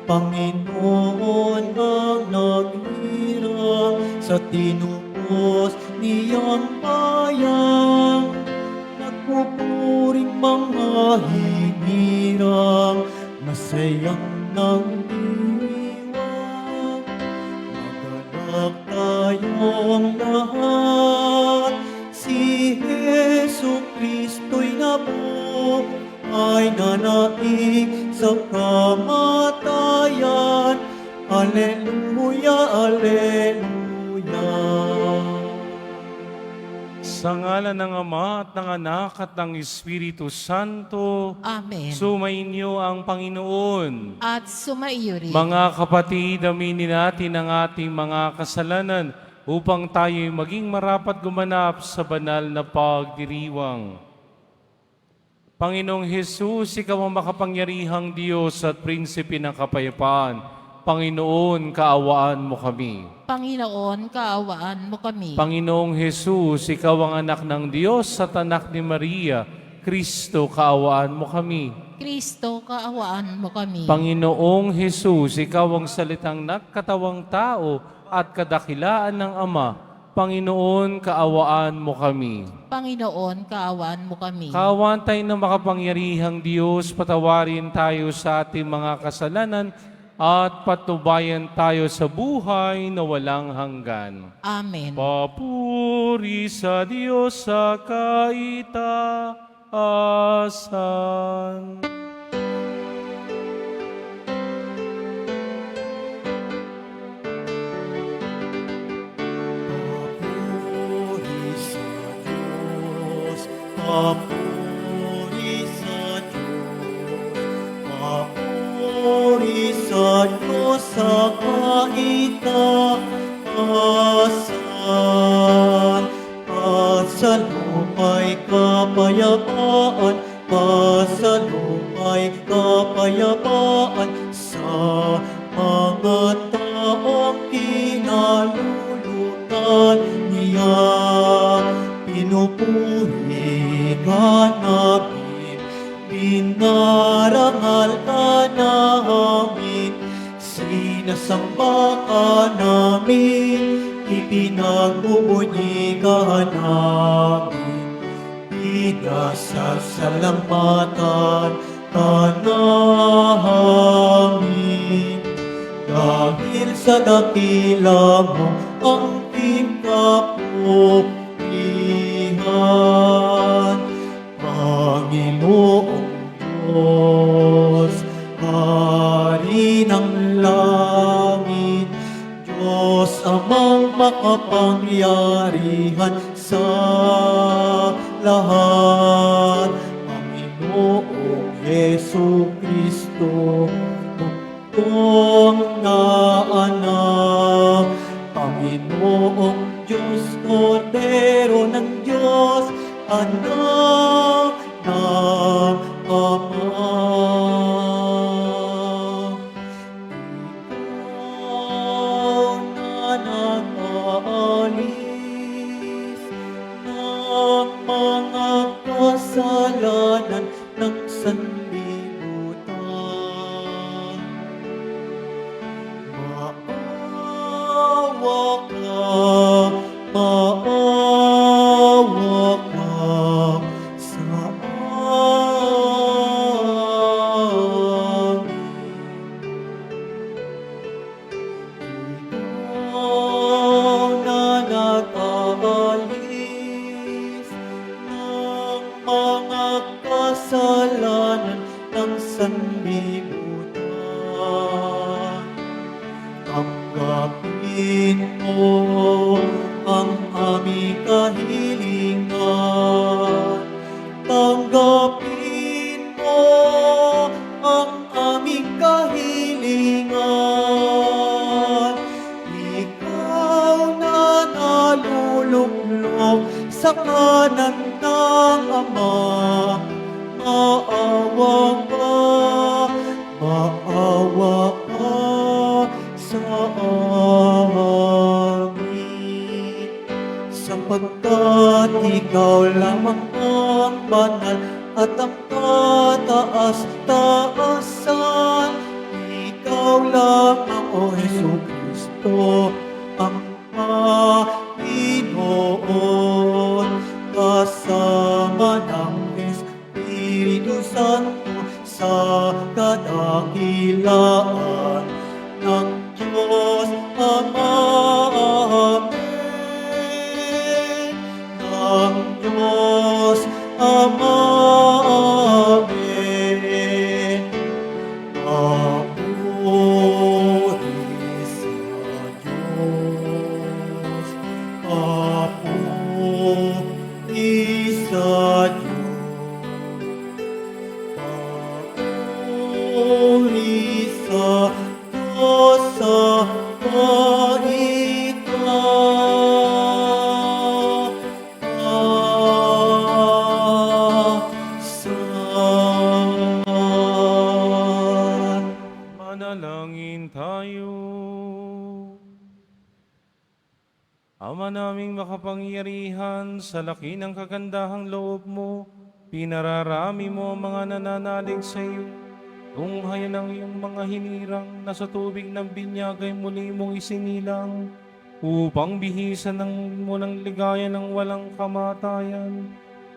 Panginoon ang naghirang sa tinupos niyang bayang. Nagpupuring mga hinirang, masayang nang diwang. Magalak tayong lahat, si Hesu Kristo'y nabuhay, nanaig sa kamatayan. Alleluia, Alleluia. Sa ngalan ng Ama at ng Anak at ng Espiritu Santo, Amen. sumainyo ang Panginoon. At sumaiyo rin. Mga kapatid, aminin natin ang ating mga kasalanan upang tayo'y maging marapat gumanap sa banal na pagdiriwang. Panginoong Hesus, Ikaw ang makapangyarihang Diyos at Prinsipe ng Kapayapaan. Panginoon, kaawaan mo kami. Panginoon, kaawaan mo kami. Panginoong Hesus, Ikaw ang anak ng Diyos at anak ni Maria. Kristo, kaawaan mo kami. Kristo, kaawaan mo kami. Panginoong Hesus, Ikaw ang salitang nagkatawang tao at kadakilaan ng Ama. Panginoon, kaawaan mo kami. Panginoon, kaawaan mo kami. Kaawaan tayo ng makapangyarihang Diyos, patawarin tayo sa ating mga kasalanan at patnubayan tayo sa buhay na walang hanggan. Amen. Papuri sa Diyos sa kaitaasan. Papuri sa Diyos, papuri sa Diyos, papuri sa Diyos sa kaitaasan. At sa lupa'y kapayapaan, sa lupa'y kapayapaan, sa mga taong kinalulutan niya. Pinupuri ka namin, pinarangal ka namin, sinasamba ka namin, ipinagbubunyi ka namin. Pinasasalamatan ka namin. Dahil sa dakila mo ang kapulihan, Panginoong Diyos, Hari ng langit, Diyos amang makapangyarihan sa lahat. Panginoong Yesu Kristo, Bugtong na anak, Panginoong Diyos, Kordero ng Diyos, anak ng Ama. Ikaw na nag-aalis ng mga kasalanan ng sanlibutan. Maawa ka sa amin. Ikaw na nag-aalis ng mga kasalanan ng sanlibutan. Tanggapin mo ang aming kahilingan. Tanggapin mo ang aming kahilingan. Ikaw na naluluklok sa kanan ng Ama. Maawa ka sa amin, sapagkat ikaw lamang ang banal at ang kataas-taasan. Ikaw lamang, O Jesucristo, ang Panginoon, kasama ng Espiritu Santo sa kadakilaan ng Diyos Ama. Amen. Ng Diyos Ama. Amen. Papuri sa Diyos. Papuri sa Diyos. Papuri sa Diyos sa kaitaasan. Manalangin tayo. Ama naming makapangyarihan, sa laki ng kagandahang loob mo, pinararami mo ang mga nananalig sa iyo. Tunghayan ang iyong mga hinirang na sa tubig ng binyag ay muli mong isinilang upang bihisan mo ng ligaya ng walang kamatayan.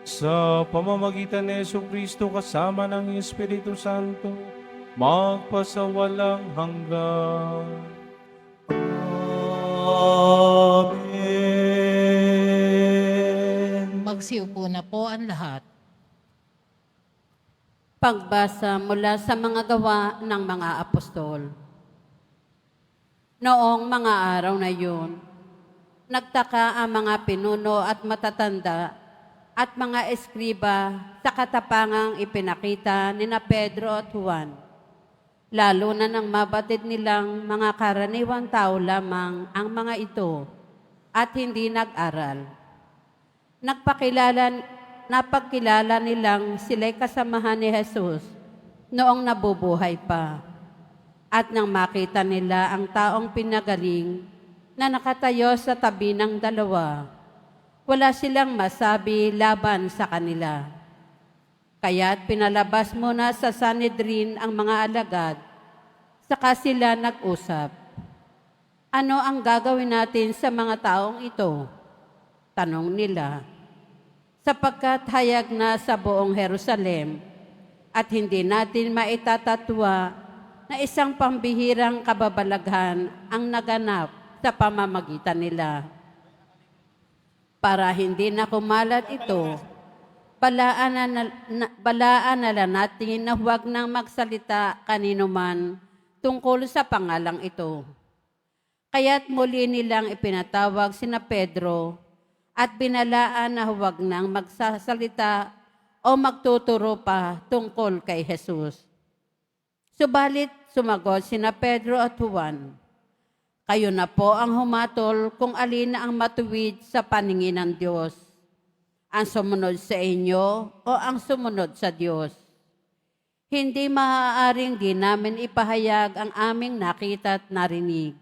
Sa pamamagitan ni Jesucristo kasama ng Espiritu Santo, magpasawalang hanggan. Amen. Magsiupo na po ang lahat. Pagbasa mula sa mga gawa ng mga apostol. Noong mga araw na yun, nagtaka ang mga pinuno at matatanda at mga eskriba sa katapangang ipinakita ni na Pedro at Juan, lalo na nang mabatid nilang mga karaniwang tao lamang ang mga ito at hindi nag-aral. Napagkilala nilang sila'y kasamahan ni Jesus noong nabubuhay pa. At nang makita nila ang taong pinagaling na nakatayo sa tabi ng dalawa, wala silang masabi laban sa kanila. Kaya't pinalabas muna sa Sanhedrin ang mga alagad, saka sila nag-usap. Ano ang gagawin natin sa mga taong ito? Tanong nila. Sapagkat hayag na sa buong Jerusalem at hindi natin maitatatwa na isang pambihirang kababalaghan ang naganap sa pamamagitan nila. Para hindi na kumalat ito, balaan na lang natin na huwag nang magsalita kanino man tungkol sa pangalang ito. Kaya't muli nilang ipinatawag sina Pedro at binalaan na huwag nang magsasalita o magtuturo pa tungkol kay Jesus. Subalit sumagot sina Pedro at Juan, kayo na po ang humatol kung alin ang matuwid sa paningin ng Diyos, ang sumunod sa inyo o ang sumunod sa Diyos. Hindi maaaring di namin ipahayag ang aming nakita at narinig.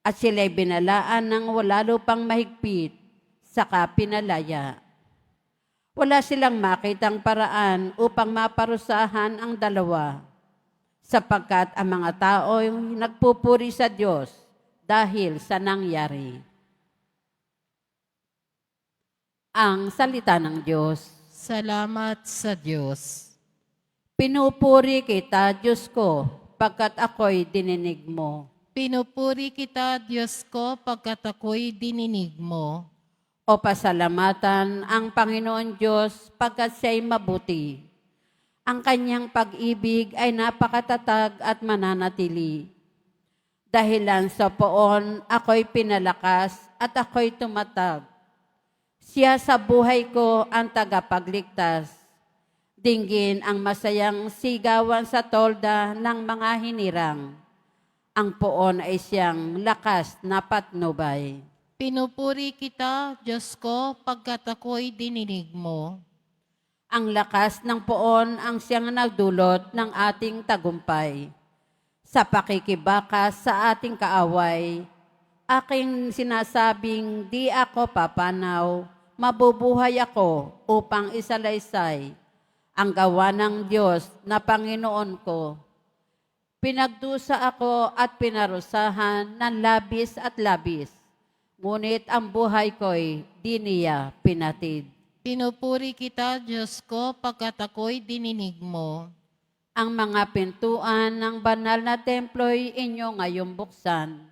At sila'y binalaan ng wala lupang mahigpit, saka pinalaya. Wala silang makitang paraan upang maparusahan ang dalawa, sapagkat ang mga tao ay nagpupuri sa Diyos dahil sa nangyari. Ang salita ng Diyos. Salamat sa Diyos. Pinupuri kita, Diyos ko, pagkat ako'y dininig mo. Pinupuri kita, Diyos ko, pagkat ako'y dininig mo. O pasalamatan ang Panginoon Diyos pagkat siya'y mabuti. Ang kanyang pag-ibig ay napakatatag at mananatili. Dahilan sa poon, ako'y pinalakas at ako'y tumatag. Siya sa buhay ko ang tagapagligtas. Dinggin ang masayang sigawan sa tolda ng mga hinirang. Ang poon ay siyang lakas na patnubay. Pinupuri kita, Diyos ko, pagkat ako'y dininig mo. Ang lakas ng poon ang siyang nagdulot ng ating tagumpay. Sa pakikibakas sa ating kaaway, aking sinasabing di ako papanaw, mabubuhay ako upang isalaysay ang gawa ng Diyos na Panginoon ko. Pinagdusa ako at pinarusahan ng labis at labis. Ngunit ang buhay ko'y di niya pinatid. Pinupuri kita, Diyos ko, pagkat ako'y dininig mo. Ang mga pintuan ng banal na templo'y inyo ngayong buksan.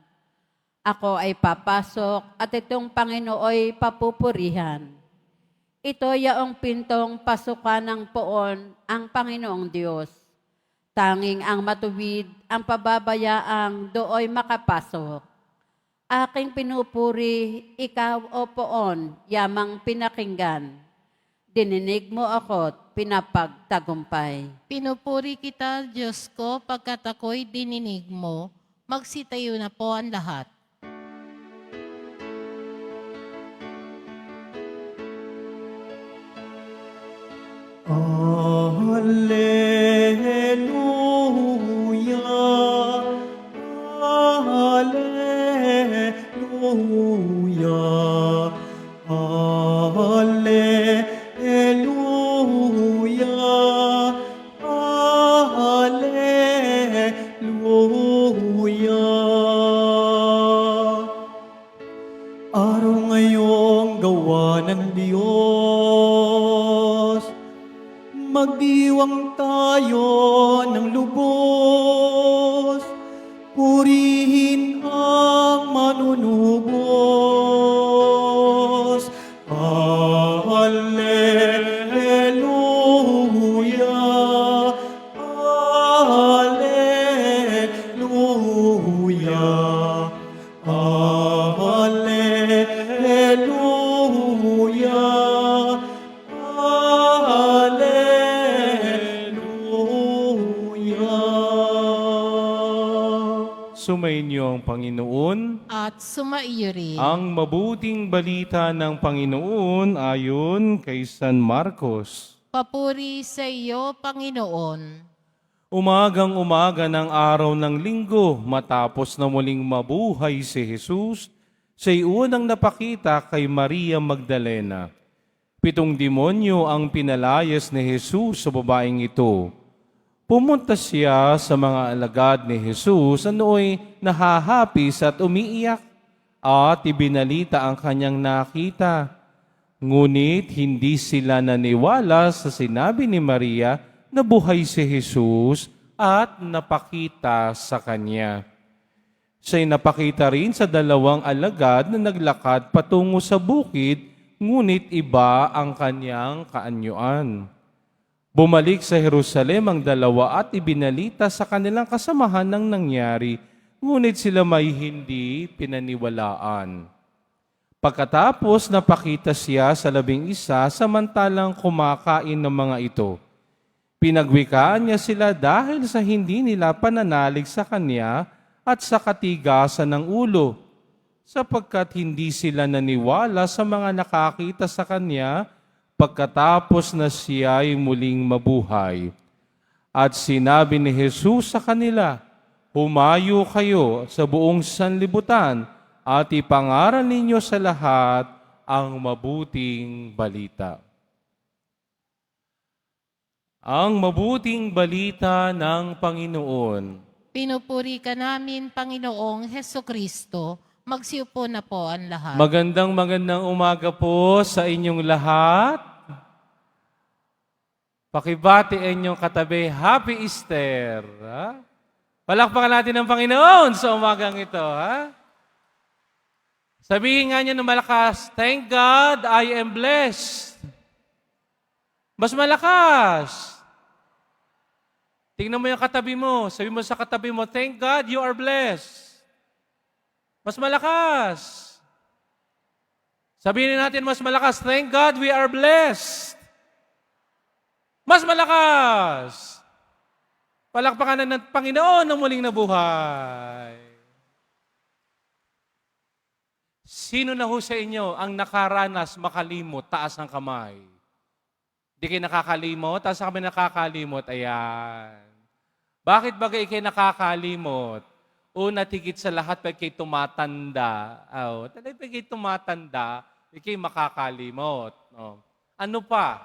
Ako ay papasok at itong Panginooy papupurihan. Ito yaong pintong pasukan ng poon ang Panginoong Diyos. Tanging ang matuwid, ang pababayaang dooy makapasok. Aking pinupuri, ikaw o poon, yamang pinakinggan. Dininig mo ako't pinapagtagumpay. Pinupuri kita, Diyos ko, pagkat ako'y dininig mo. Magsitayo na po ang lahat. Alleluia, Alleluia, Alleluia, Alleluia. Araw ngayong gawa ng Diyos, magdiwang tayo ng lubos, purihin ang manunubos. Alleluia, Alleluia, Alleluia, Alleluia. Sumainyo ang Panginoon. At sumaiyo rin. Ang mabuting balita ng Panginoon ayon kay San Marcos. Papuri sa iyo, Panginoon. Umagang umaga ng araw ng linggo, matapos na muling mabuhay si Jesus, siya'y unang napakita kay Maria Magdalena. 7 demonyo ang pinalayas ni Jesus sa babaeng ito. Pumunta siya sa mga alagad ni Jesus na nooy nahahapis at umiiyak at ibinalita ang kanyang nakita. Ngunit hindi sila naniwala sa sinabi ni Maria na buhay si Jesus at napakita sa kanya. Siya'y napakita rin sa 2 alagad na naglakad patungo sa bukid, ngunit iba ang kanyang kaanyuan. Bumalik sa Jerusalem ang 2 at ibinalita sa kanilang kasamahan ng nangyari, ngunit sila may hindi pinaniwalaan. Pagkatapos napakita siya sa 11 samantalang kumakain ng mga ito. Pinagwikaan niya sila dahil sa hindi nila pananalig sa kanya at sa katigasan ng ulo, sapagkat hindi sila naniwala sa mga nakakita sa kanya pagkatapos na siya ay muling mabuhay. At sinabi ni Jesus sa kanila, "Humayo kayo sa buong sanlibutan at ipangaral ninyo sa lahat ang mabuting balita." Ang mabuting balita ng Panginoon. Pinupuri ka namin, Panginoong Hesukristo. Magsiupo na po ang lahat. Magandang umaga po sa inyong lahat. Pakibati inyong katabi, Happy Easter. Ha? Palakpakan natin ang Panginoon sa umagang ito. Ha? Sabihin nga niyo ng malakas, "Thank God, I am blessed." Mas malakas. Tingnan mo yung katabi mo. Sabi mo sa katabi mo, "Thank God, you are blessed." Mas malakas. Sabihin natin mas malakas, "Thank God, we are blessed." Mas malakas. Palakpakan ng Panginoon ng muling nabuhay. Sino na ho sa inyo ang nakaranas makalimot? Taas ang kamay. Di kayo nakakalimot? Taas kami nakakalimot. Ayan. Bakit ba kayo nakakalimot? Una, tigit sa lahat, pag kayo tumatanda. Pag kayo tumatanda, kayo makakalimot. Ano pa?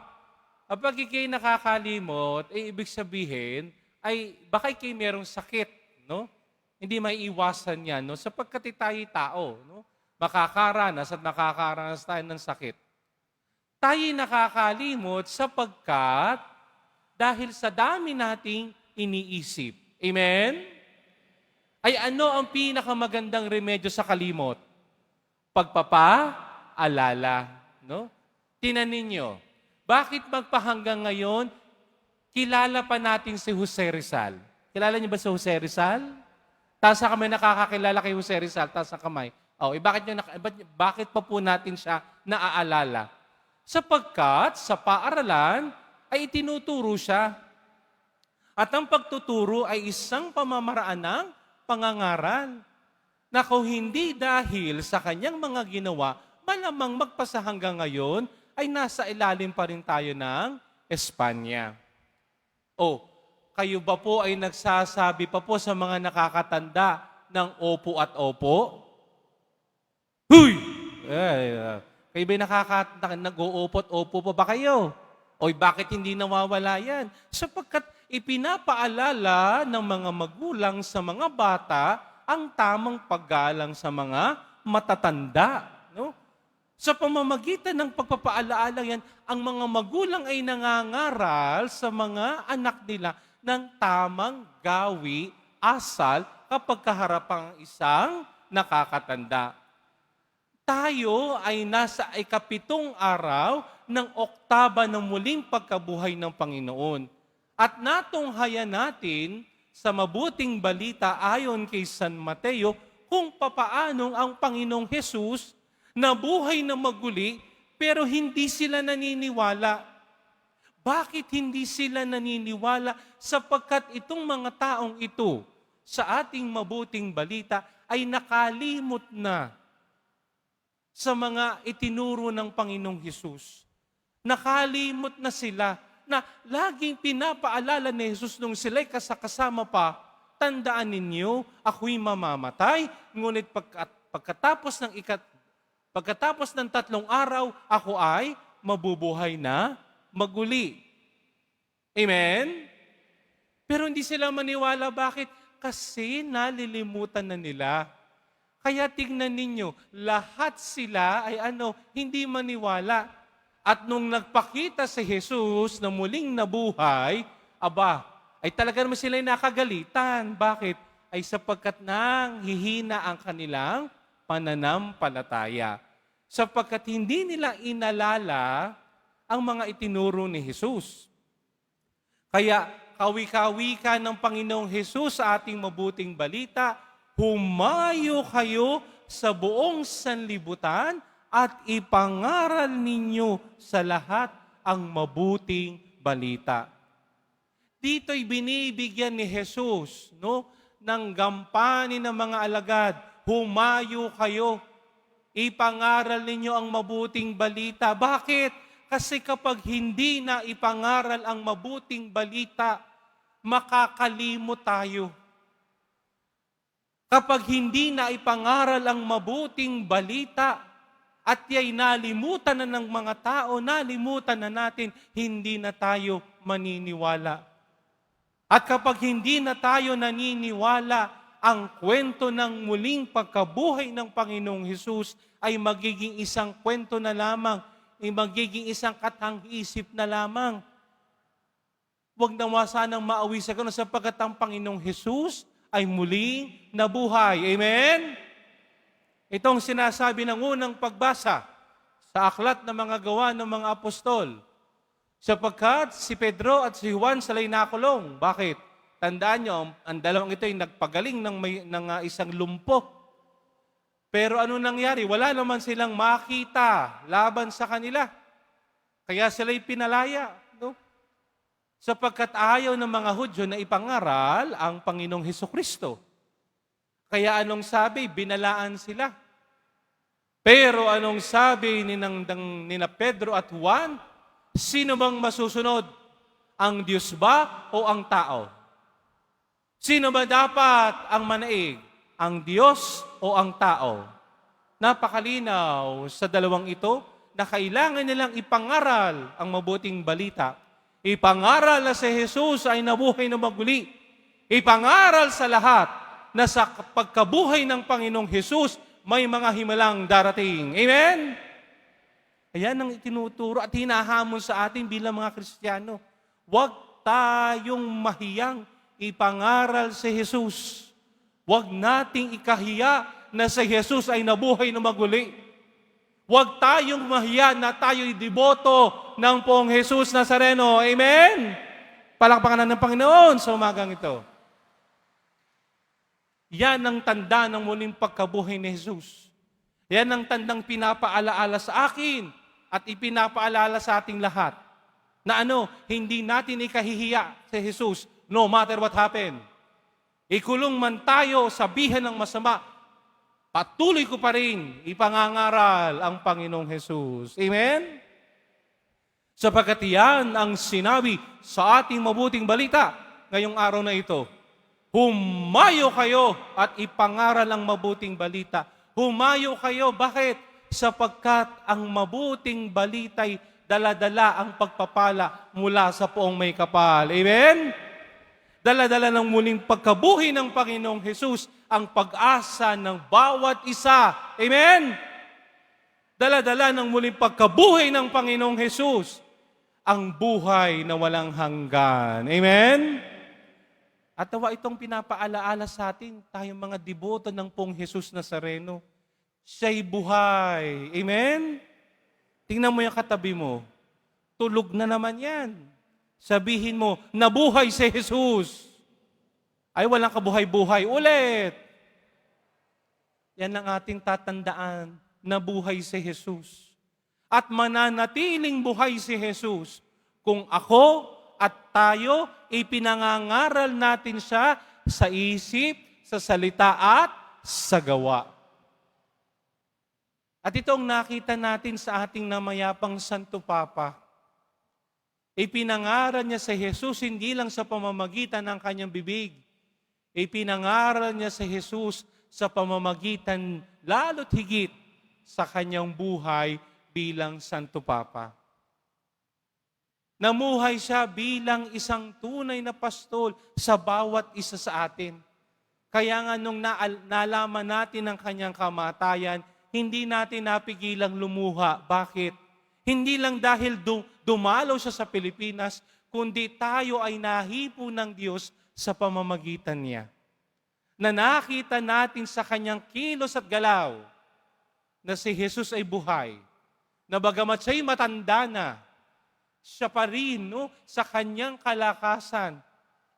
Kapag kayo nakakalimot, ibig sabihin, ay baka kayo merong sakit. no? Hindi maiiwasan yan, no? Sapagkat tayo'y tao, no? Makakaranas at nakakaranas tayo ng sakit. Tayo'y nakakalimot sapagkat dahil sa dami nating iniisip. Amen? Ay ano ang pinakamagandang remedyo sa kalimot? Pagpapaalala, no? Tingnan ninyo, bakit magpahanggang ngayon, kilala pa natin si Jose Rizal? Kilala niyo ba si Jose Rizal? Taas na kami nakakakilala kay Jose Rizal, taas na kamay. Bakit pa po natin siya naaalala? Sapagkat sa paaralan ay itinuturo siya. At ang pagtuturo ay isang pamamaraan ng pangangaral na kung hindi dahil sa kanyang mga ginawa, malamang magpasa hanggang ngayon ay nasa ilalim pa rin tayo ng Espanya. Kayo ba po ay nagsasabi pa po sa mga nakakatanda ng opo at opo? Huy! Kayo ba'y nag-uupot opo pa ba kayo? Bakit hindi nawawala yan? Sapagkat ipinapaalala ng mga magulang sa mga bata ang tamang paggalang sa mga matatanda. No? Sa pamamagitan ng pagpapaalaala yan, ang mga magulang ay nangangaral sa mga anak nila ng tamang gawi, asal, kapag kaharapang isang nakakatanda. Tayo ay nasa ikapitong araw ng oktaba ng muling pagkabuhay ng Panginoon. At natunghayan natin sa mabuting balita ayon kay San Mateo kung papaanong ang Panginoong Hesus nabuhay na maguli pero hindi sila naniniwala. Bakit hindi sila naniniwala? Sapagkat itong mga taong ito sa ating mabuting balita ay nakalimot na sa mga itinuro ng Panginoong Hesus. Nakalimot na sila na laging pinapaalala ni Jesus nung sila'y kasama pa, tandaan ninyo, ako'y mamamatay, ngunit pagkatapos ng 3 araw, ako ay mabubuhay na maguli. Amen? Pero hindi sila maniwala. Bakit? Kasi nalilimutan na nila. Kaya tingnan ninyo, lahat sila ay hindi maniwala. At nung nagpakita si Jesus na muling nabuhay, ay talaga naman sila nakagalitan. Bakit? Ay sapagkat nang hihina ang kanilang pananampalataya. Sapagkat hindi nila inalala ang mga itinuro ni Jesus. Kaya kawi-kawi ka ng Panginoong Jesus sa ating mabuting balita, humayo kayo sa buong sanlibutan at ipangaral ninyo sa lahat ang mabuting balita. Dito'y binibigyan ni Jesus, ng gampanin ng mga alagad. Humayo kayo, ipangaral ninyo ang mabuting balita. Bakit? Kasi kapag hindi na ipangaral ang mabuting balita, makakalimot tayo. Kapag hindi na ipangaral ang mabuting balita, at ya'y nalimutan na ng mga tao, nalimutan na natin, hindi na tayo maniniwala. At kapag hindi na tayo naniniwala, ang kwento ng muling pagkabuhay ng Panginoong Hesus ay magiging isang kwento na lamang, ay magiging isang katang-isip na lamang. Huwag naman sanang maawi sa ganun sapagkat ang Panginoong Hesus ay muling nabuhay. Amen? Itong sinasabi ng unang pagbasa sa aklat ng mga gawa ng mga apostol. Sapagkat si Pedro at si Juan sila'y nakulong. Bakit? Tandaan nyo, ang dalawang ito ay nagpagaling ng isang lumpo. Pero ano nangyari? Wala naman silang makita laban sa kanila. Kaya sila'y pinalaya. Sapagkat ayaw ng mga Hudyo na ipangaral ang Panginoong Hesukristo. Kaya anong sabi? Binalaan sila. Pero anong sabi nina Pedro at Juan? Sino bang masusunod? Ang Diyos ba o ang tao? Sino ba dapat ang manaig? Ang Diyos o ang tao? Napakalinaw sa dalawang ito na kailangan nilang ipangaral ang mabuting balita. Ipangaral na si Jesus ay nabuhay na maguli. Ipangaral sa lahat na sa pagkabuhay ng Panginoong Hesus, may mga himalang darating. Amen? Ayan ang itinuturo at hinahamon sa atin bilang mga Kristiyano. Huwag tayong mahiyang ipangaral si Jesus. Huwag nating ikahiya na si Jesus ay nabuhay na maguli. Huwag tayong mahiya na tayo'y deboto ng Poong Jesus Nazareno. Amen? Palakpakan ng Panginoon sa umagang ito. Yan ang tanda ng muling pagkabuhay ni Jesus. Yan ang tandang pinapaalaala sa akin at ipinapaalala sa ating lahat na hindi natin ikahihiya si Jesus no matter what happen. Ikulong man tayo, sabihan ng masama, patuloy ko pa rin ipangangaral ang Panginoong Jesus. Amen? Sapagkat yan ang sinabi sa ating mabuting balita ngayong araw na ito. Humayo kayo at ipangaral ang mabuting balita. Humayo kayo. Bakit? Sapagkat ang mabuting balita'y dala-dala ang pagpapala mula sa Poong May Kapal. Amen? Dala-dala ng muling pagkabuhi ng Panginoong Hesus ang pag-asa ng bawat isa. Amen? Dala-dala ng muling pagkabuhi ng Panginoong Hesus ang buhay na walang hanggan. Amen? At tawa itong pinapaalaala sa atin, tayong mga deboto ng Poong Jesus Nazareno. Siya'y buhay. Amen? Tingnan mo yung katabi mo. Tulog na naman yan. Sabihin mo, nabuhay si Jesus. Ay, walang kabuhay-buhay. Ulit. Yan ang ating tatandaan. Nabuhay si Jesus. At mananatiling buhay si Jesus kung ako at tayo ipinangangaral natin siya sa isip, sa salita at sa gawa. At itong nakita natin sa ating namayapang Santo Papa. Ipinangaral niya sa Jesus hindi lang sa pamamagitan ng kanyang bibig. Ipinangaral niya sa Jesus sa pamamagitan lalo't higit sa kanyang buhay bilang Santo Papa. Namuhay siya bilang isang tunay na pastol sa bawat isa sa atin. Kaya nga nung nalaman natin ang kanyang kamatayan, hindi natin napigilang lumuha. Bakit? Hindi lang dahil dumalaw siya sa Pilipinas, kundi tayo ay nahipo ng Diyos sa pamamagitan niya. Na nakita natin sa kanyang kilos at galaw na si Jesus ay buhay. Na bagamat siya'y matanda na, siya pa rin sa kanyang kalakasan,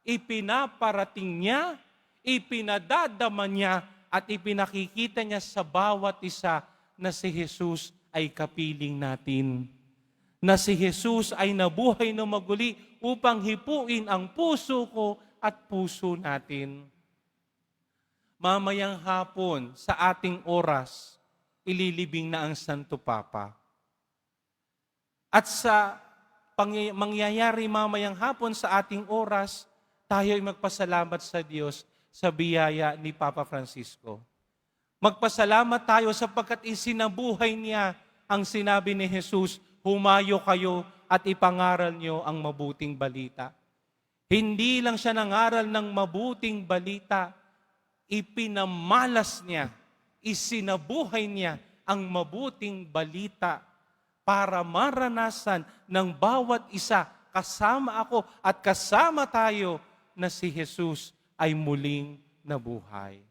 ipinaparating niya, ipinadadama niya, at ipinakikita niya sa bawat isa na si Jesus ay kapiling natin. Na si Jesus ay nabuhay na maguli upang hipuin ang puso ko at puso natin. Mamayang hapon sa ating oras, ililibing na ang Santo Papa. At sa mangyayari mamayang hapon sa ating oras, tayo ay magpasalamat sa Diyos sa biyaya ni Papa Francisco. Magpasalamat tayo sapagkat isinabuhay niya ang sinabi ni Jesus, humayo kayo at ipangaral niyo ang mabuting balita. Hindi lang siya nangaral ng mabuting balita, ipinamalas niya, isinabuhay niya ang mabuting balita para maranasan ng bawat isa, kasama ako at kasama tayo na si Jesus ay muling nabuhay.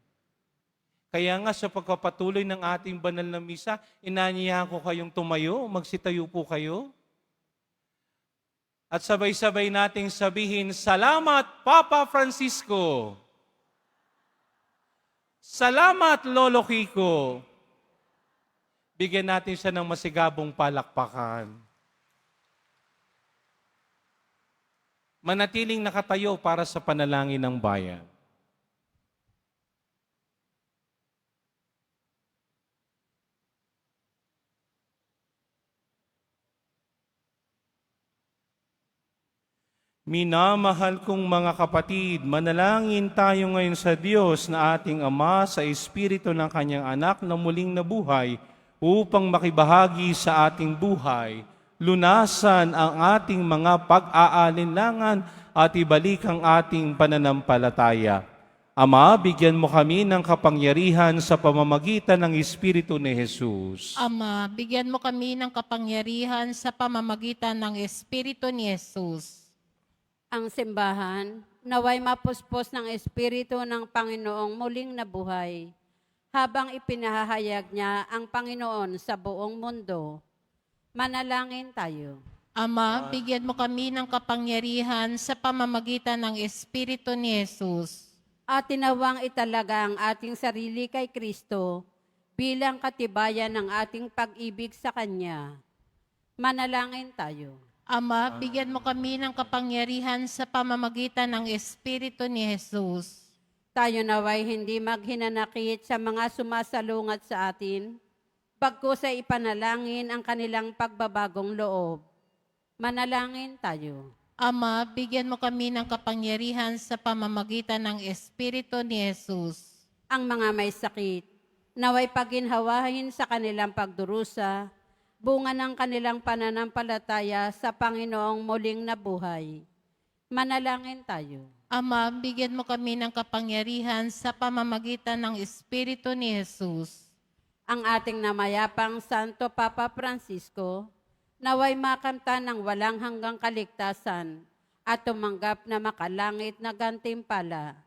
Kaya nga sa pagpapatuloy ng ating banal na misa, inanyayahan ko kayong tumayo, magsitayo po kayo. At sabay-sabay nating sabihin, Salamat Papa Francisco! Salamat Lolo Kiko! Bigyan natin siya ng masigabong palakpakan. Manatiling nakatayo para sa panalangin ng bayan. Minamahal kong mga kapatid, manalangin tayo ngayon sa Diyos na ating Ama sa Espiritu ng Kanyang Anak na muling nabuhay upang makibahagi sa ating buhay, lunasan ang ating mga pag-aalinlangan at ibalik ang ating pananampalataya. Ama, bigyan mo kami ng kapangyarihan sa pamamagitan ng Espiritu ni Jesus. Ama, bigyan mo kami ng kapangyarihan sa pamamagitan ng Espiritu ni Jesus. Ang simbahan, naway mapuspos ng Espiritu ng Panginoong muling nabuhay, habang ipinahahayag niya ang Panginoon sa buong mundo. Manalangin tayo. Ama, bigyan mo kami ng kapangyarihan sa pamamagitan ng Espiritu ni Jesus. At tinawang italaga ang ating sarili kay Kristo bilang katibayan ng ating pag-ibig sa Kanya. Manalangin tayo. Ama, bigyan mo kami ng kapangyarihan sa pamamagitan ng Espiritu ni Jesus. Tayo naway hindi maghinanakit sa mga sumasalungat sa atin, bagkus ay ipanalangin ang kanilang pagbabagong loob. Manalangin tayo. Ama, bigyan mo kami ng kapangyarihan sa pamamagitan ng Espiritu ni Jesus. Ang mga may sakit, naway paginhawahin sa kanilang pagdurusa, bunga ng kanilang pananampalataya sa Panginoong muling nabuhay. Manalangin tayo. Ama, bigyan mo kami ng kapangyarihan sa pamamagitan ng Espiritu ni Jesus. Ang ating namayapang Santo Papa Francisco, naway makamtan ng walang hanggang kaligtasan at tumanggap na makalangit na gantimpala.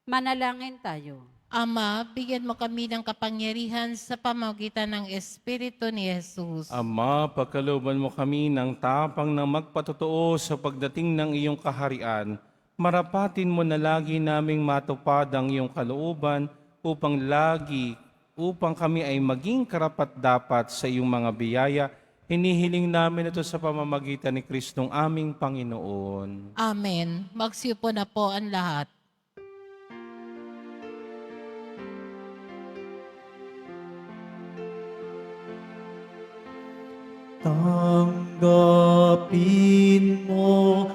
Manalangin tayo. Ama, bigyan mo kami ng kapangyarihan sa pamamagitan ng Espiritu ni Jesus. Ama, pagkalooban mo kami ng tapang na magpatotoo sa pagdating ng iyong kaharian, marapatin mo na lagi naming matupad ang iyong kalooban upang kami ay maging karapat-dapat sa iyong mga biyaya. Hinihiling namin ito sa pamamagitan ni Kristong aming Panginoon. Amen. Magsiupo na po ang lahat. Tanggapin mo,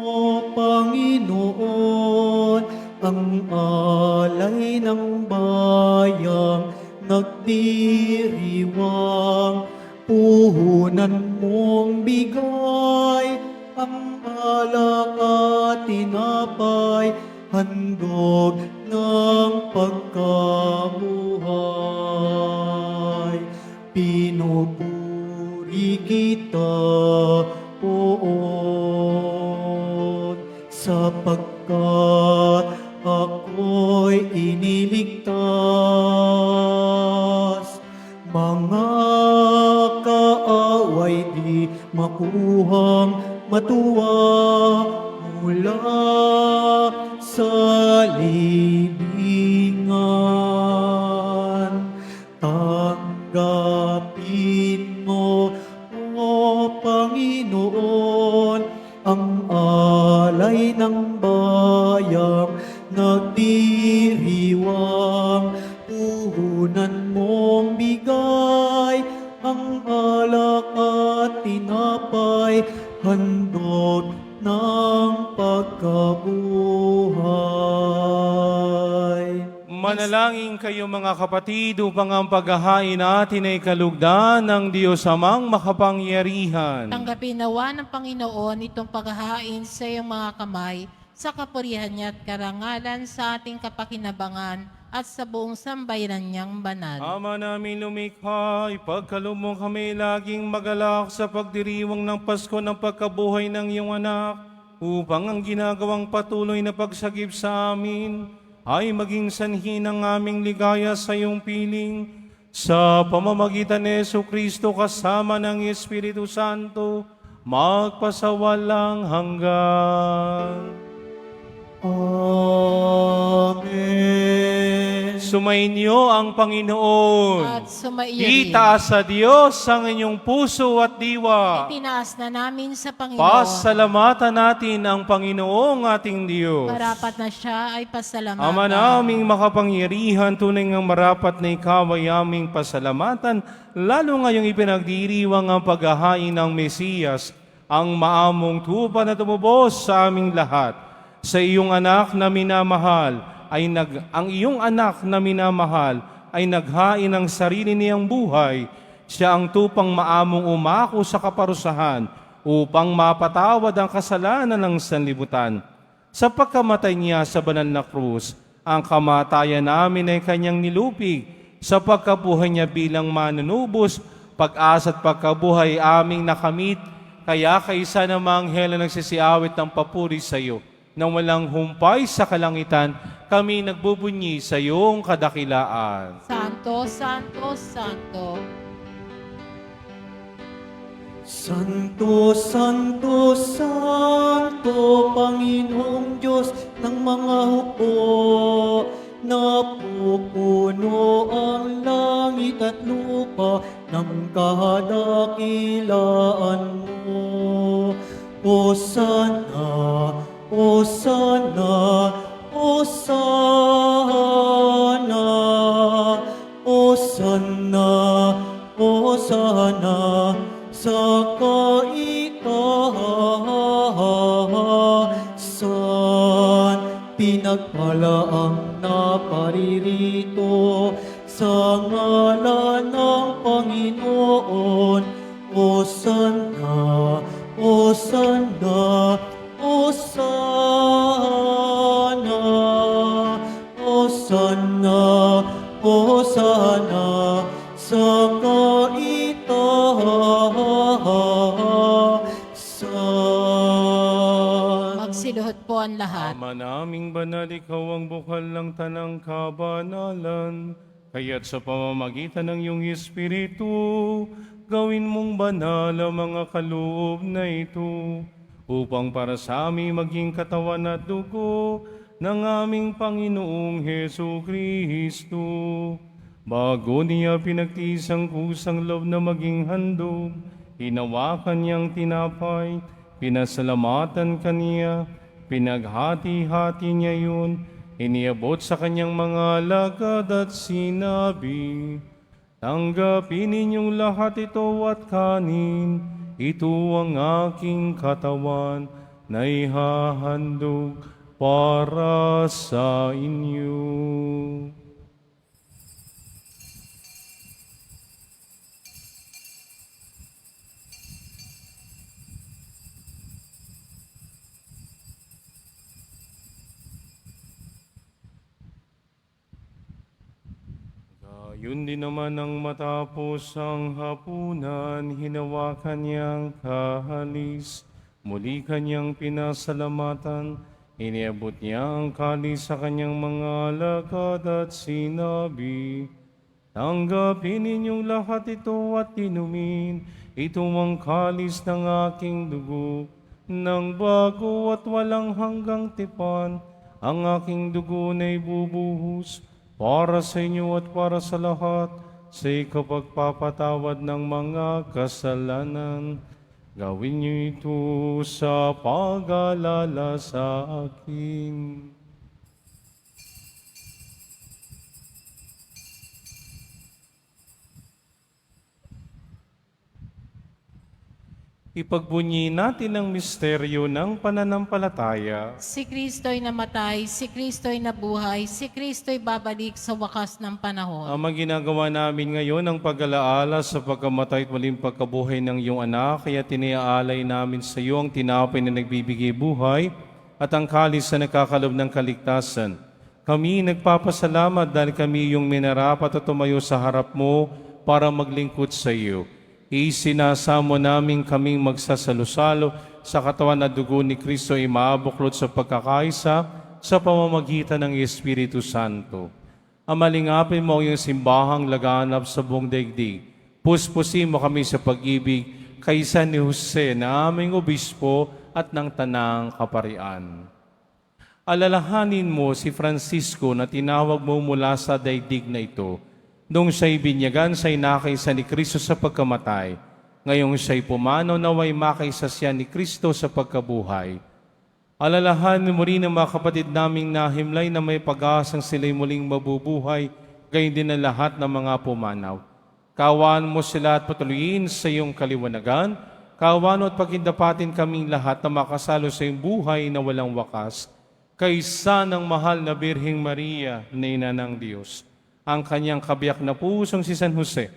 O Panginoon, ang alay ng bayang nagdiriwang. Puhunan mong bigay ang alak at tinapay, handog ng pagkabuhay. Pinupuri kita, Poon, sapagkat ako'y iniligtas. Mga kaaway di makuhang matuwa mula sa libingan. Tanggapin mo, O Panginoon, ang alay ng bayang nagdiriwang. Puhunan mong bigay ang alak at tinapay, handog ng pagkabuhay. Manalangin kayo mga kapatid upang ang paghahain natin ay kalugdan ng Diyos Amang makapangyarihan. Tanggapin nawa ng Panginoon itong paghahain sa iyong mga kamay, sa kapurihan niya at karangalan sa ating kapakinabangan at sa buong sambayanan niyang banal. Ama namin lumikha, ipagkaloob mo kami laging magalak sa pagdiriwang ng Pasko ng pagkabuhay ng iyong anak, upang ang ginagawang patuloy na pagsagip sa amin ay maging sanhi ng aming ligaya sa iyong piling. Sa pamamagitan ni Jesucristo kasama ng Espiritu Santo, magpasawalang hanggan. Amen. Sumainyo ang Panginoon. At sumaiyo rin. Itaas sa Diyos ang inyong puso at diwa. Itinaas na namin sa Panginoon. Pasalamatan natin ang Panginoong ating Diyos. Marapat na siya ay pasalamatan. Ama naming makapangyarihan, tunay ngang marapat na ikaw ay aming pasalamatan, lalo ngayong ipinagdiriwang ang paghahain ng Mesiyas, ang maamong tupa na tumubos sa aming lahat. Sa iyong anak na minamahal, ang iyong anak na minamahal ay naghain ng sarili niyang buhay. Siya ang tupang maamong umako sa kaparusahan upang mapatawad ang kasalanan ng sanlibutan. Sa pagkamatay niya sa banal na krus, Ang kamatayan namin ay kanyang nilupig. Sa pagkabuhay niya bilang manunubos, pag-asa at pagkabuhay aming nakamit. Kaya kaisa ng mga anghel na nagsisiawit ng papuri sa iyo. Nang walang humpay sa kalangitan, kami nagbubunyi sa iyong kadakilaan. Santo, Santo, Santo. Santo, Santo, Santo, Panginoong Diyos ng mga hukbo, napupuno ang langit at lupa ng kadakilaan mo. Hosana, Hosana, Hosana, Hosana, Hosana, sa kaitaasan. Pinagpala ang naparirito sa ngalan ng Panginoon. Hosana, Hosana, Hosana, Hosana, Hosana, sa kaitaasan. Magsiluhod po ang lahat. Ama naming banal, ikaw ang bukal ng tanang kabanalan. Kaya't sa pamamagitan ng iyong Espiritu, gawin mong banal ang mga kaloob na ito, upang para sa amin maging katawan at dugo ng aming Panginoong Hesu Kristo. Bago niya pinagtiis ang kusang loob na maging handog, hinawakan niyang tinapay, pinasalamatan kaniya, pinaghati-hati niya yun, iniabot sa kanyang mga alagad at sinabi, tanggapin ninyong lahat ito at kanin, ito ang aking katawan na ihahandog para sa inyo. Yun din naman nang matapos ang hapunan, hinawakan niyang kahalis, muli kanyang pinasalamatan, iniabot niya ang kalis sa kanyang mga alagad at sinabi, tanggapin ninyong lahat ito at inumin, ito ang kalis ng aking dugo, ng bago at walang hanggang tipan, ang aking dugo na ibubuhos, para sa inyo at para sa lahat, sa ikapagpapatawad ng mga kasalanan. Gawin niyo ito sa pag-alala sa akin. Ipagbunyi natin ang misteryo ng pananampalataya. Si Kristo'y namatay, si Kristo'y nabuhay, si Kristo'y babalik sa wakas ng panahon. Ang ginagawa namin ngayon ang pag-alaala sa pagkamatay at muling pagkabuhay ng iyong anak, kaya tiniaalay namin sa iyo ang tinapay na nagbibigay buhay at ang kalis na nakakalob ng kaligtasan. Kami nagpapasalamat dahil kami iyong minarapat at tumayo sa harap mo para maglingkod sa iyo. Isinasamo namin kaming magsasalo-salo sa katawan at dugo ni Kristo ay maabuklod sa pagkakaisa sa pamamagitan ng Espiritu Santo. Amalingapin mo ang iyong simbahang laganap sa buong daigdig. Puspusin mo kami sa pag-ibig kaysa ni Jose na aming obispo at ng tanang kaparian. Alalahanin mo si Francisco na tinawag mo mula sa daigdig na ito. Nung siya'y binyagan sa inakaisa ni Kristo sa pagkamatay, ngayong siya'y pumanaw naway makaisa siya ni Kristo sa pagkabuhay. Alalahanin mo rin ang mga kapatid naming nahimlay na may pag-asang sila'y muling mabubuhay, gayon din ang lahat ng mga pumanaw. Kaawaan mo sila at patuloyin sa iyong kaliwanagan, kaawaan mo at pagindapatin kaming lahat na makasalo sa iyong buhay na walang wakas, kaysa ng mahal na Birheng Maria na ina ng Diyos, ang kanyang kabiyak na pusong si San Jose,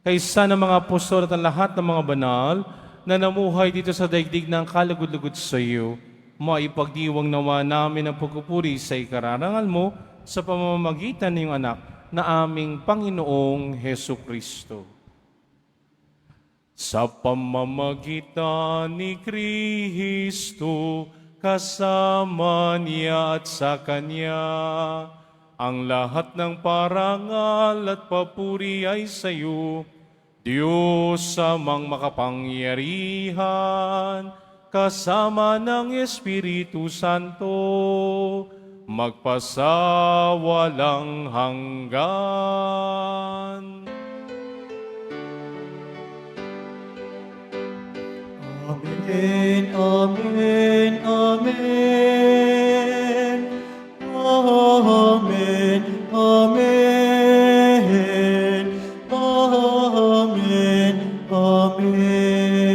kaysa ng mga apostol at ang lahat ng mga banal na namuhay dito sa daigdig ng kalugod-lugod sa iyo, maipagdiwang nawa namin ang pagpupuri sa ikararangal mo sa pamamagitan ng iyong anak na aming Panginoong Heso Kristo. Sa pamamagitan ni Kristo, kasama niya at sa Kanya, ang lahat ng parangal at papuri ay sa iyo, Diyos amang makapangyarihan, kasama ng Espiritu Santo, magpasawalang hanggan. Amen, amen, amen. Amen, amen. Amen, amen.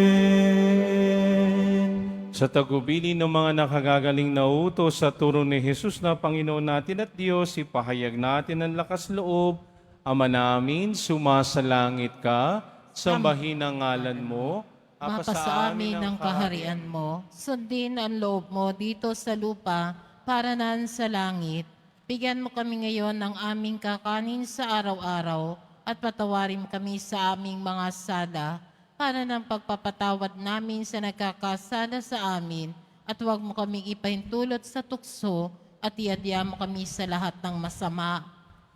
Sa tagubili ng mga nakagagaling na utos sa turo ni Jesus na Panginoon natin at Diyos, ipahayag natin ang lakas loob. Ama namin, sumasalangit ka, sambahin ang ngalan mo, Mapasa amin ang kaharian mo, sundin ang loob mo dito sa lupa para naan sa langit. Bigyan mo kami ngayon ng aming kakanin sa araw-araw at patawarin kami sa aming mga sala para ng pagpapatawad namin sa nagkakasala sa amin at huwag mo kaming ipahintulot sa tukso at iadya mo kami sa lahat ng masama.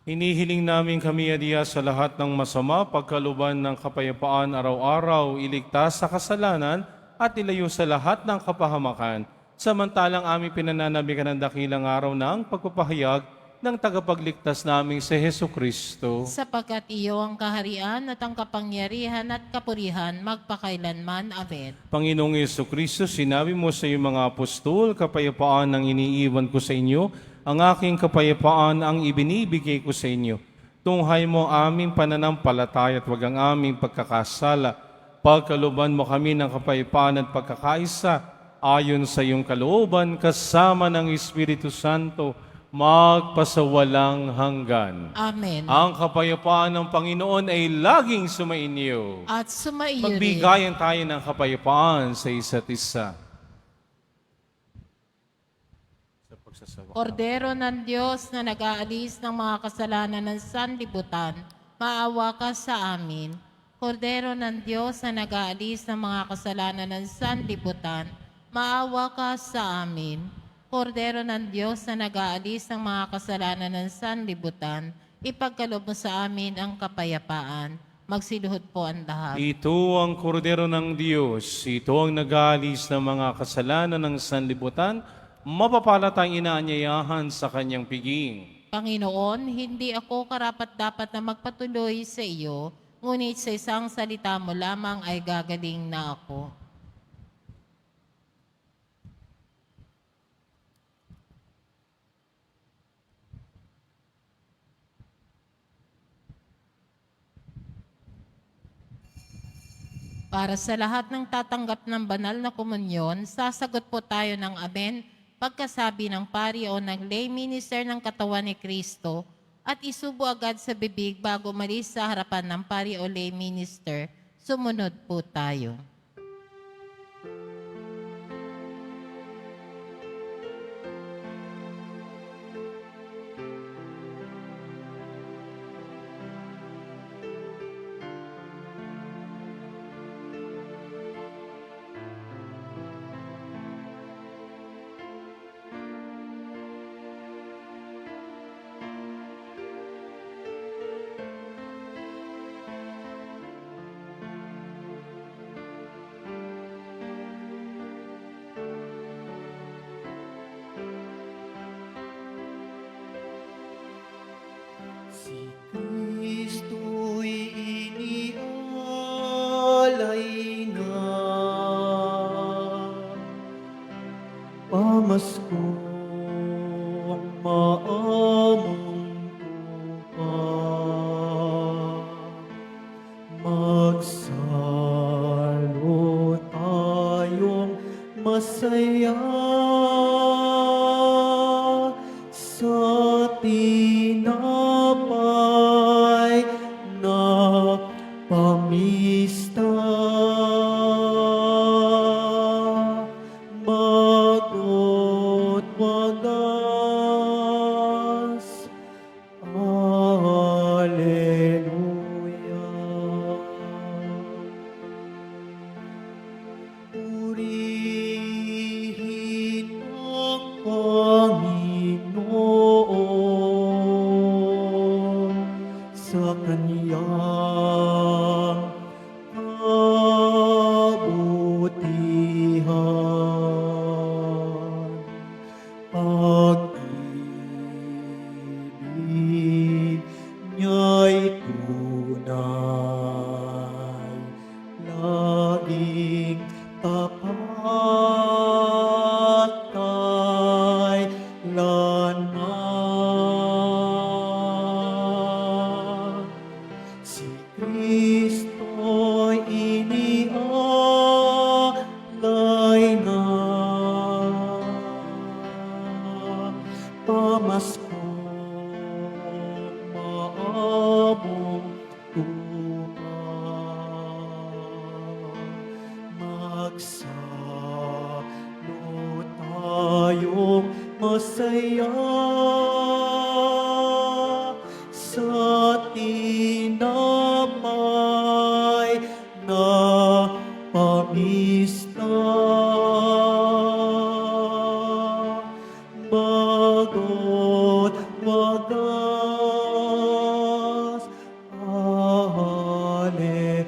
Hinihiling namin kami adiya sa lahat ng masama, pagkaluban ng kapayapaan araw-araw, iligtas sa kasalanan at ilayo sa lahat ng kapahamakan. Samantalang aming pinananabikan ng dakilang araw ng pagpapahayag ng tagapagligtas naming si Heso Kristo. Sapagkat iyo ang kaharian at ang kapangyarihan at kapurihan magpakailanman. Amen. Panginoong Heso Kristo, sinabi mo sa iyong mga apostol, kapayapaan ang iniiwan ko sa inyo, ang aking kapayapaan ang ibinibigay ko sa inyo. Tunghay mo aming pananampalataya at wag ang aming pagkakasala. Pagkaluban mo kami ng kapayapaan at pagkakaisa, ayon sa iyong kalooban, kasama ng Espiritu Santo, magpasawalang hanggan. Amen. Ang kapayapaan ng Panginoon ay laging sumainyo. At sumaiyo rin. Magbigayan tayo ng kapayapaan sa isa't isa. Sa pagsasawak. Kordero ng Diyos na nag-aalis ng mga kasalanan ng sanlibutan, maawa ka sa amin. Kordero ng Diyos na nag-aalis ng mga kasalanan ng sanlibutan, maawa ka sa amin. Kordero ng Diyos na nag-aalis ng mga kasalanan ng sanlibutan, ipagkaloob mo sa amin ang kapayapaan. Magsiluhod po ang lahat. Ito ang kordero ng Diyos. Ito ang nag-aalis ng mga kasalanan ng sanlibutan, mapapala tayong inaanyayahan sa kanyang piging. Panginoon, hindi ako karapat-dapat na magpatuloy sa iyo, ngunit sa isang salita mo lamang ay gagaling na ako. Para sa lahat ng tatanggap ng banal na komunyon, sasagot po tayo ng amen pagkasabi ng pari o ng lay minister ng katawan ni Kristo at isubo agad sa bibig bago malis sa harapan ng pari o lay minister. Sumunod po tayo. Si Kristo'y inialay na, pamaskong maamong tupa. Magsalo tayong masaya sa tinapay na pamista. Magot sa Kaniyang kabutihan. Pag-ibig niya'y tunay, laging tapat kailanman. Si Kristo'y inialay na, pamaskong maabong tupad. Magsalo tayong masaya sa tinapay na pamista. Bagot wagas, Hallelujah.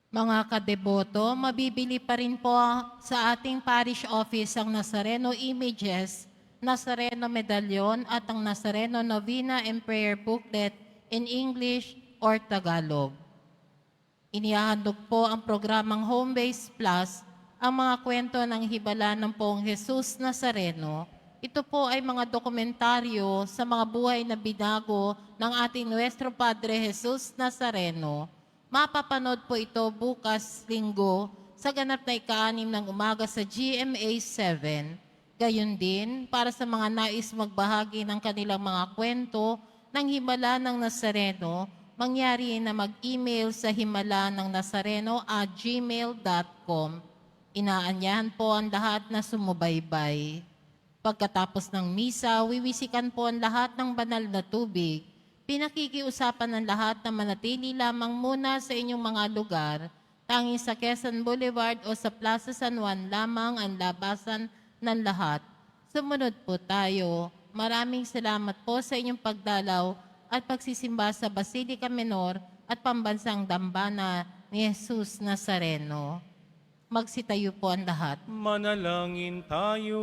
Mga kadeboto, mabibili pa rin po sa ating parish office ang Nazareno Images, Nazareno Medallion at ang Nazareno Novena and Prayer Booklet in English or Tagalog. Inihahandog po ang programang Home Base Plus, ang mga kwento ng hibala ng Poong Jesus Nazareno. Ito po ay mga dokumentaryo sa mga buhay na binago ng ating Nuestro Padre Jesus Nazareno. Mapapanood po ito bukas Linggo sa ganap na ika-6 ng umaga sa GMA 7. Gayon din, para sa mga nais magbahagi ng kanilang mga kwento ng himala ng Nazareno, mangyari na mag-email sa himala-ng-nazareno@gmail.com. Inaanyahan po ang lahat na sumubaybay. Pagkatapos ng misa, wiwisikan po ang lahat ng banal na tubig. Pinakikiusapan ng lahat na manatili lamang muna sa inyong mga lugar. Tanging sa Quezon Boulevard o sa Plaza San Juan lamang ang labasan ng lahat. Sumunod po tayo. Maraming salamat po sa inyong pagdalaw at pagsisimba sa Basilica Menor at Pambansang Dambana ni Jesus Nazareno. Magsitayo po ang lahat. Manalangin tayo.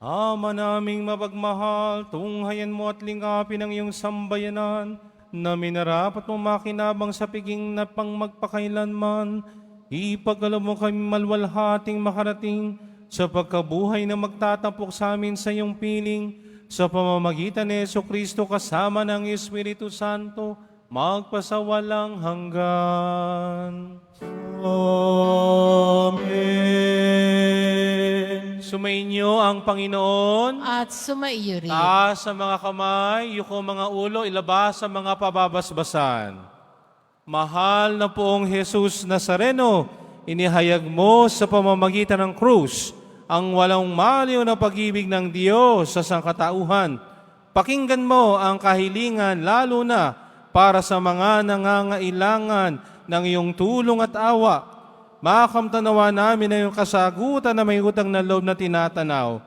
Ama naming mapagmahal, tunghayan mo at lingapin ang iyong sambayanan na minarapat mo makinabang sa piging na pang magpakailanman. Ipagkaloob mo kami malwalhating makarating sa pagkabuhay na magtatapok sa amin sa iyong piling sa pamamagitan ni Jesucristo kasama ng Espiritu Santo magpasawalang hanggan. Amen. Sumainyo ang Panginoon. At sumaiyo rin. Taas sa mga kamay, yuko mga ulo, ilabas sa mga pababasbasan. Mahal na poong Jesus Nazareno, inihayag mo sa pamamagitan ng krus ang walang maliw na pag-ibig ng Diyos sa sangkatauhan. Pakinggan mo ang kahilingan lalo na para sa mga nangangailangan ng iyong tulong at awa. Makamtanawa namin na iyong kasagutan na may utang na loob na tinatanaw.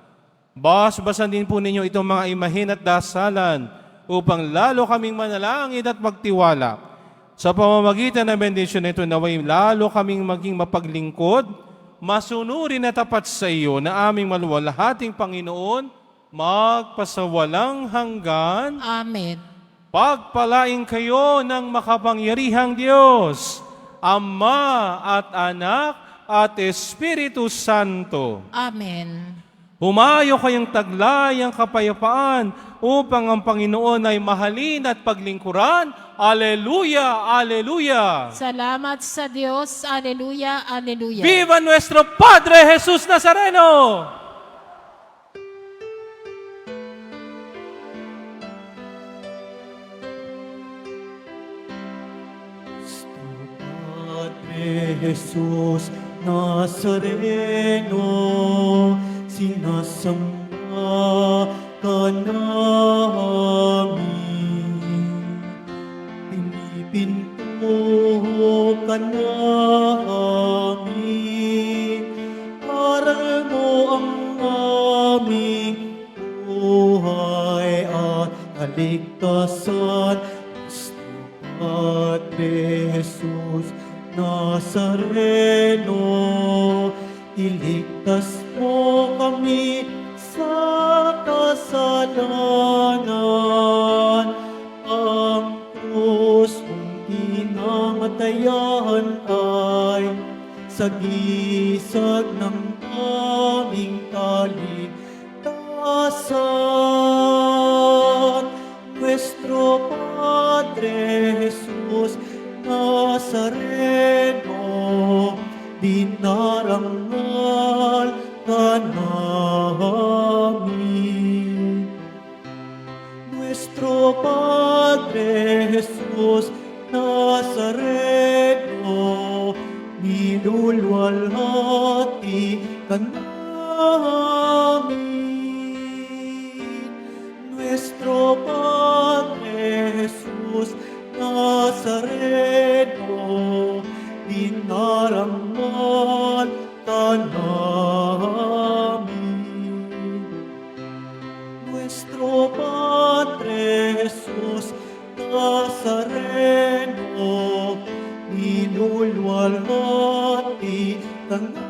Basbasan din po ninyo itong mga imahin at dasalan upang lalo kaming manalangin at magtiwala. Sa pamamagitan ng bendisyon nito naway lalo kaming maging mapaglingkod, masunurin at tapat sa iyo na aming maluwalhating Panginoon, magpasawalang hanggan. Amen. Pagpalain kayo ng makapangyarihang Diyos, Ama at Anak at Espiritu Santo. Amen. Humayo kayong taglay ang kapayapaan upang ang Panginoon ay mahalin at paglingkuran. Aleluya! Aleluya! Salamat sa Diyos. Aleluya, aleluya. Viva nuestro Padre Jesus Nazareno! Padre Jesus Nazareno, sinasamba ka namin. Pinipinto ka namin. Aral mo ang aming buhay at kaligtasan. Padre Jesus Nazareno, iligtas mo kami sa kasalanan. Ang krus mong kinamatayan ay sagisag ng aming kaligtasan. Nuestro Padre Jesus Nazareno, dinarangal ka namin. Nuestro Padre Jesus Nazareno, nilulwalhati ka namin. Nuestro Padre Jesus Nazareno, dinarangal ka namin. Nuestro Padre Jesus Nazareno, nilulwalhati ka namin.